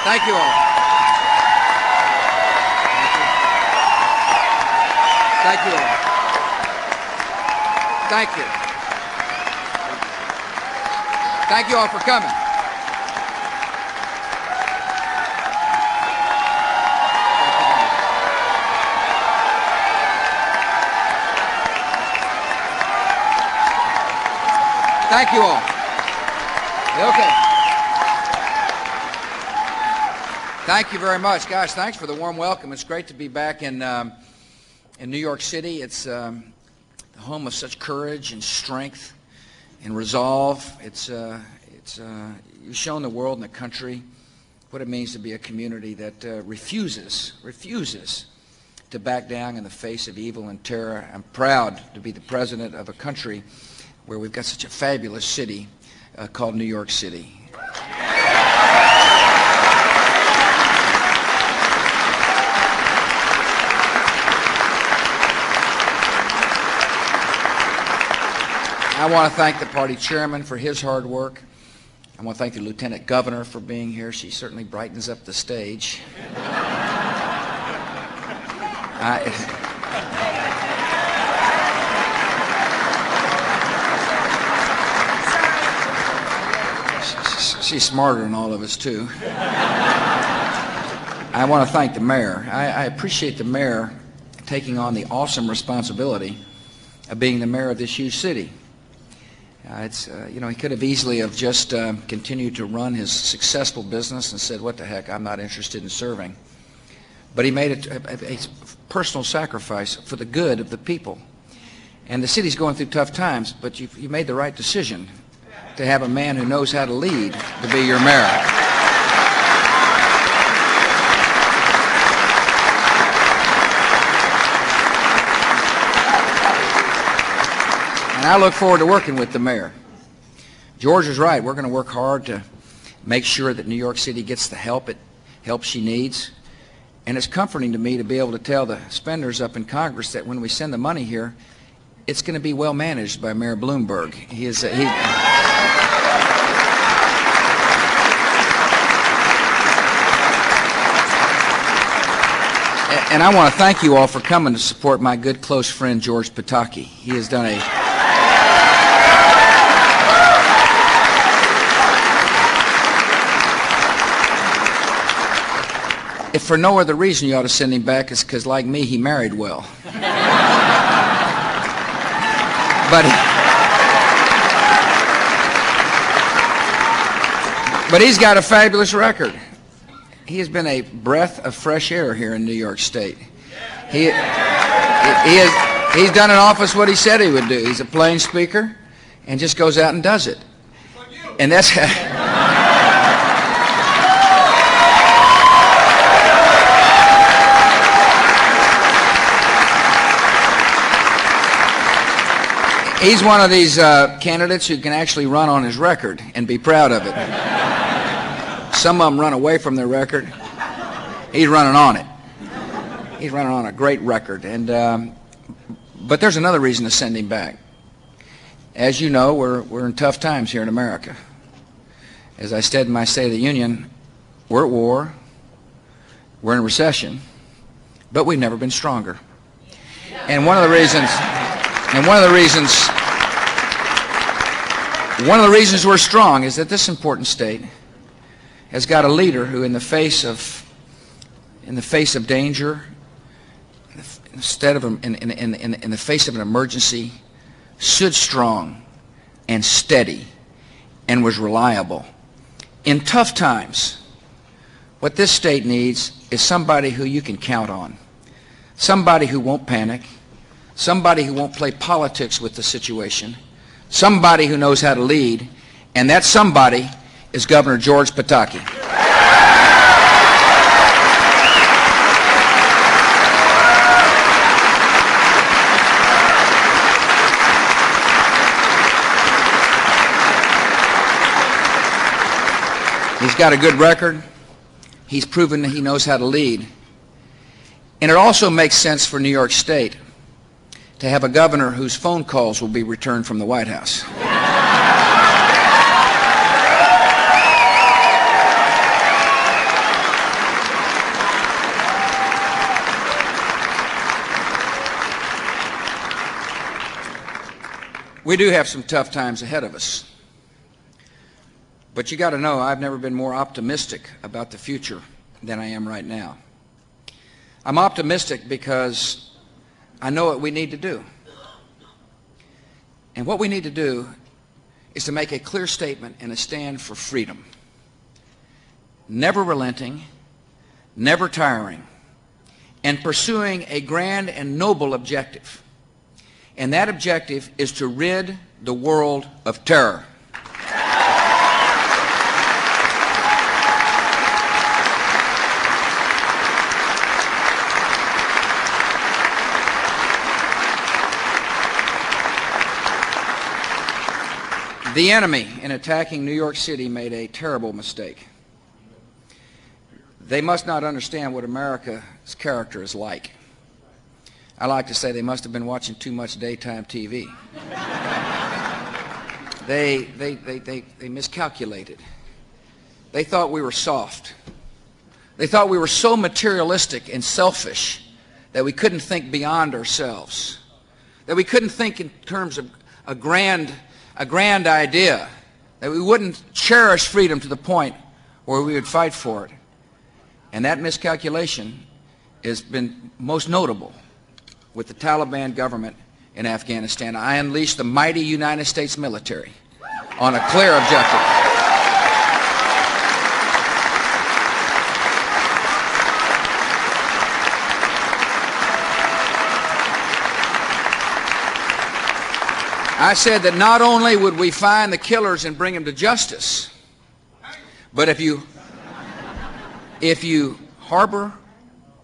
Thank you all. Thank you all. Thank you. Thank you all for coming. Thank you all. Okay. Thank you very much. Gosh, thanks for the warm welcome. It's great to be back in New York City. It's the home of such courage and strength and resolve. You've shown the world and the country what it means to be a community that refuses to back down in the face of evil and terror. I'm proud to be the president of a country where we've got such a fabulous city called New York City. I want to thank the party chairman for his hard work. I want to thank the lieutenant governor for being here. She certainly brightens up the stage. She's smarter than all of us, too. I want to thank the mayor. I appreciate the mayor taking on the awesome responsibility of being the mayor of this huge city. He could have easily have just continued to run his successful business and said, what the heck, I'm not interested in serving. But he made a personal sacrifice for the good of the people. And the city's going through tough times, but you made the right decision to have a man who knows how to lead to be your mayor. And I look forward to working with the mayor. George is right. We're going to work hard to make sure that New York City gets the help she needs. And it's comforting to me to be able to tell the spenders up in Congress that when we send the money here, it's going to be well managed by Mayor Bloomberg. And I want to thank you all for coming to support my good close friend George Pataki. He has done if for no other reason you ought to send him back, is because, like me, he married well. But he's got a fabulous record. He has been a breath of fresh air here in New York State. He's done in office what he said he would do. He's a plain speaker and just goes out and does it. And that's he's one of these candidates who can actually run on his record and be proud of it. Some of them run away from their record. He's running on it. He's running on a great record. But there's another reason to send him back. As you know, we're in tough times here in America. As I said in my State of the Union, we're at war, we're in recession, but we've never been stronger. And one of the reasons we're strong is that this important state has got a leader who, in the face of danger, in the face of an emergency, stood strong and steady and was reliable. In tough times, what this state needs is somebody who you can count on, somebody who won't panic, somebody who won't play politics with the situation, somebody who knows how to lead, and that somebody is Governor George Pataki. He's got a good record. He's proven that he knows how to lead. And it also makes sense for New York State to have a governor whose phone calls will be returned from the White House. We do have some tough times ahead of us. But you got to know, I've never been more optimistic about the future than I am right now. I'm optimistic because I know what we need to do. And what we need to do is to make a clear statement and a stand for freedom. Never relenting, never tiring, and pursuing a grand and noble objective. And that objective is to rid the world of terror. The enemy, in attacking New York City, made a terrible mistake. They must not understand what America's character is like. I like to say they must have been watching too much daytime TV. They miscalculated. They thought we were soft. They thought we were so materialistic and selfish that we couldn't think beyond ourselves, that we couldn't think in terms of a grand idea, that we wouldn't cherish freedom to the point where we would fight for it. And that miscalculation has been most notable with the Taliban government in Afghanistan. I unleashed the mighty United States military on a clear objective. I said that not only would we find the killers and bring them to justice, but if you harbor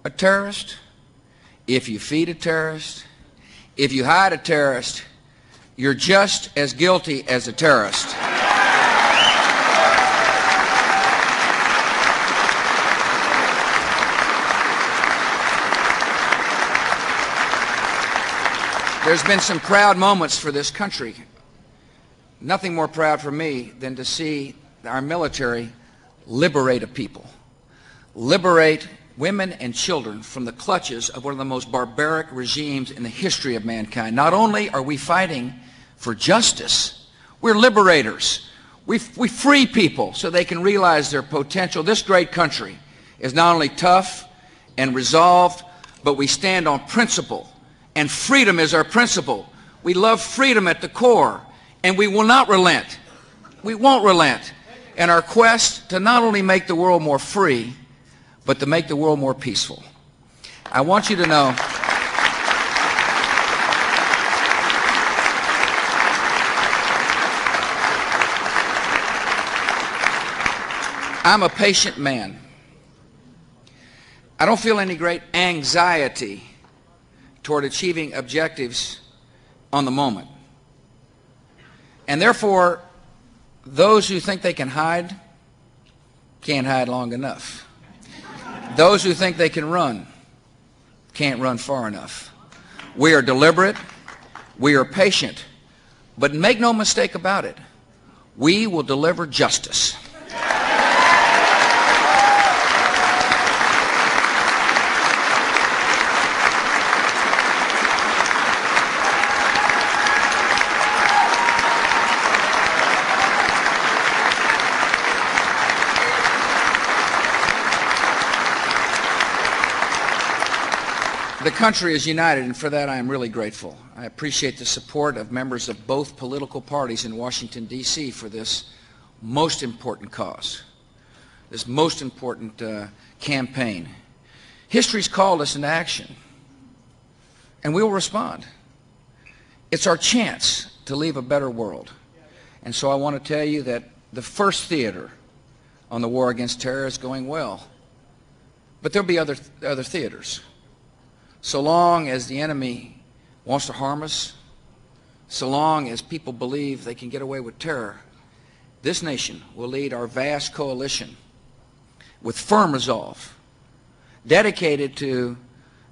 a terrorist, if you feed a terrorist, if you hide a terrorist, you're just as guilty as a terrorist. There's been some proud moments for this country. Nothing more proud for me than to see our military liberate a people, liberate women and children from the clutches of one of the most barbaric regimes in the history of mankind. Not only are we fighting for justice, we're liberators. We free people so they can realize their potential. This great country is not only tough and resolved, but we stand on principle. And freedom is our principle. We love freedom at the core, and we will not relent. We won't relent in our quest to not only make the world more free, but to make the world more peaceful. I want you to know I'm a patient man. I don't feel any great anxiety toward achieving objectives on the moment. And therefore, those who think they can hide can't hide long enough. Those who think they can run can't run far enough. We are deliberate, we are patient, but make no mistake about it, we will deliver justice. The country is united, and for that I am really grateful. I appreciate the support of members of both political parties in Washington, D.C. for this most important cause, this most important campaign. History's called us into action, and we will respond. It's our chance to leave a better world. And so I want to tell you that the first theater on the war against terror is going well. But there'll be other theaters. So long as the enemy wants to harm us, so long as people believe they can get away with terror, this nation will lead our vast coalition with firm resolve, dedicated to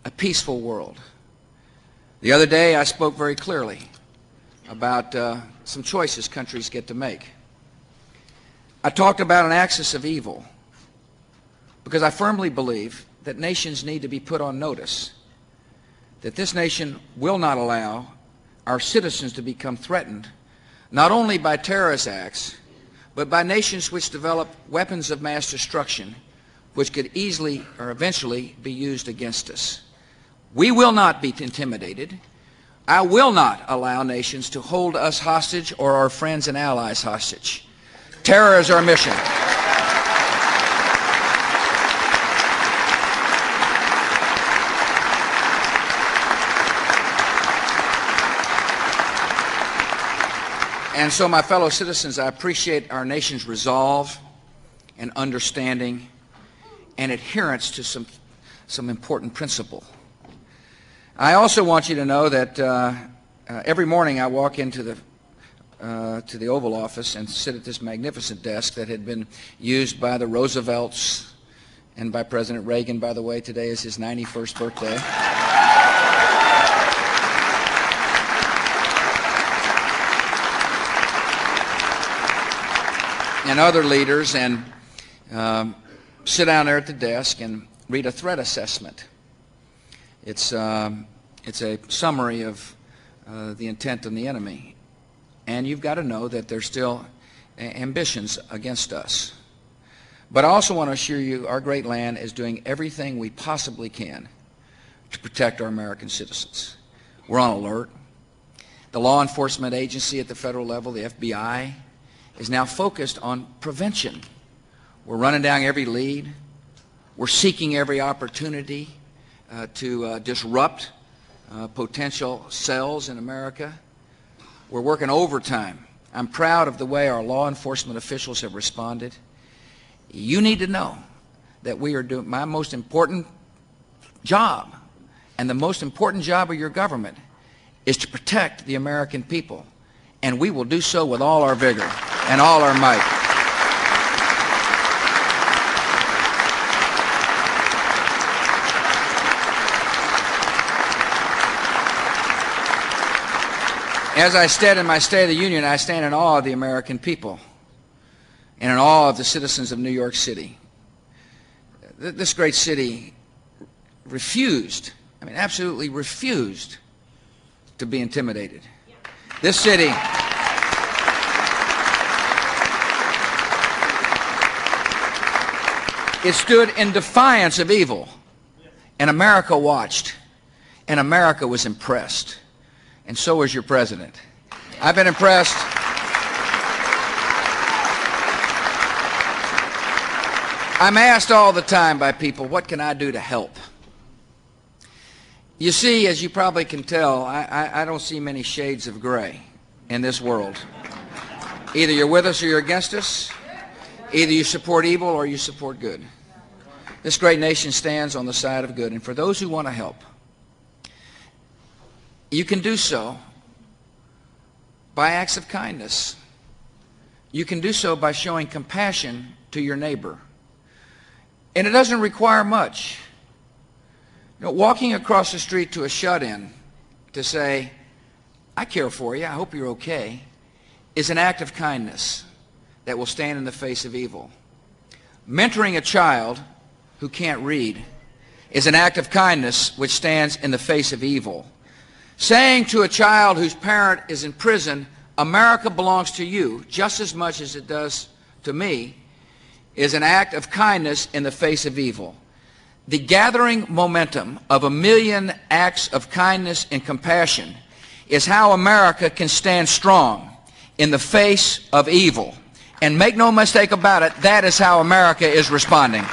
a peaceful world. The other day I spoke very clearly about some choices countries get to make. I talked about an axis of evil because I firmly believe that nations need to be put on notice that this nation will not allow our citizens to become threatened not only by terrorist acts, but by nations which develop weapons of mass destruction which could easily or eventually be used against us. We will not be intimidated. I will not allow nations to hold us hostage or our friends and allies hostage. Terror is our mission. And so, my fellow citizens, I appreciate our nation's resolve and understanding and adherence to some important principle. I also want you to know that every morning I walk into the Oval Office and sit at this magnificent desk that had been used by the Roosevelts and by President Reagan. By the way, today is his 91st birthday. And other leaders, and sit down there at the desk and read a threat assessment. It's a summary of the intent of the enemy. And you've got to know that there's still ambitions against us. But I also want to assure you our great land is doing everything we possibly can to protect our American citizens. We're on alert. The law enforcement agency at the federal level, the FBI, is now focused on prevention. We're running down every lead. We're seeking every opportunity to disrupt potential cells in America. We're working overtime. I'm proud of the way our law enforcement officials have responded. You need to know that we are doing my most important job, and the most important job of your government is to protect the American people. And we will do so with all our vigor and all our might. As I said in my State of the Union, I stand in awe of the American people and in awe of the citizens of New York City. This great city refused, absolutely refused to be intimidated. This city it stood in defiance of evil, and America watched, and America was impressed, and so was your president. I've been impressed. I'm asked all the time by people, what can I do to help? You see, as you probably can tell, I don't see many shades of gray in this world. Either you're with us or you're against us. Either you support evil or you support good. This great nation stands on the side of good. And for those who want to help, you can do so by acts of kindness. You can do so by showing compassion to your neighbor. And it doesn't require much. Walking across the street to a shut-in to say, I care for you, I hope you're okay, is an act of kindness that will stand in the face of evil. Mentoring a child who can't read is an act of kindness which stands in the face of evil. Saying to a child whose parent is in prison, America belongs to you just as much as it does to me, is an act of kindness in the face of evil. The gathering momentum of 1 million acts of kindness and compassion is how America can stand strong in the face of evil. And make no mistake about it, that is how America is responding.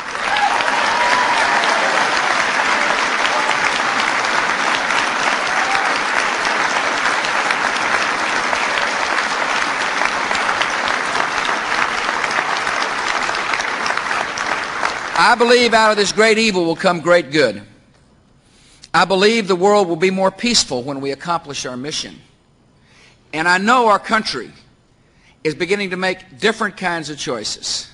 I believe out of this great evil will come great good. I believe the world will be more peaceful when we accomplish our mission. And I know our country is beginning to make different kinds of choices.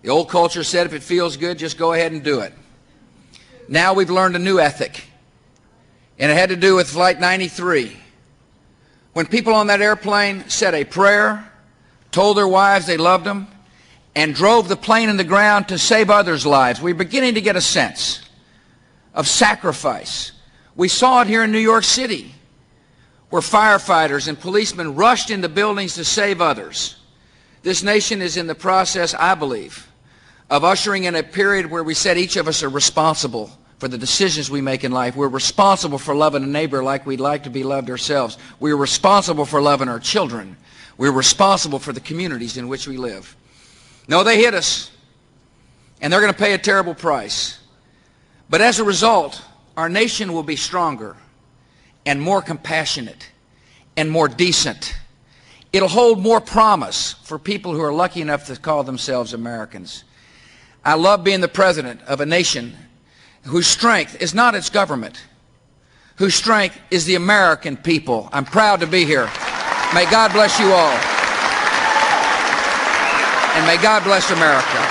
The old culture said if it feels good, just go ahead and do it. Now we've learned a new ethic, and it had to do with Flight 93. When people on that airplane said a prayer, told their wives they loved them, and drove the plane in the ground to save others' lives, we're beginning to get a sense of sacrifice. We saw it here in New York City where firefighters and policemen rushed into buildings to save others. This nation is in the process, I believe, of ushering in a period where we said each of us are responsible for the decisions we make in life. We're responsible for loving a neighbor like we'd like to be loved ourselves. We're responsible for loving our children. We're responsible for the communities in which we live. No, they hit us, and they're going to pay a terrible price. But as a result, our nation will be stronger and more compassionate and more decent. It'll hold more promise for people who are lucky enough to call themselves Americans. I love being the president of a nation whose strength is not its government, whose strength is the American people. I'm proud to be here. May God bless you all. And may God bless America.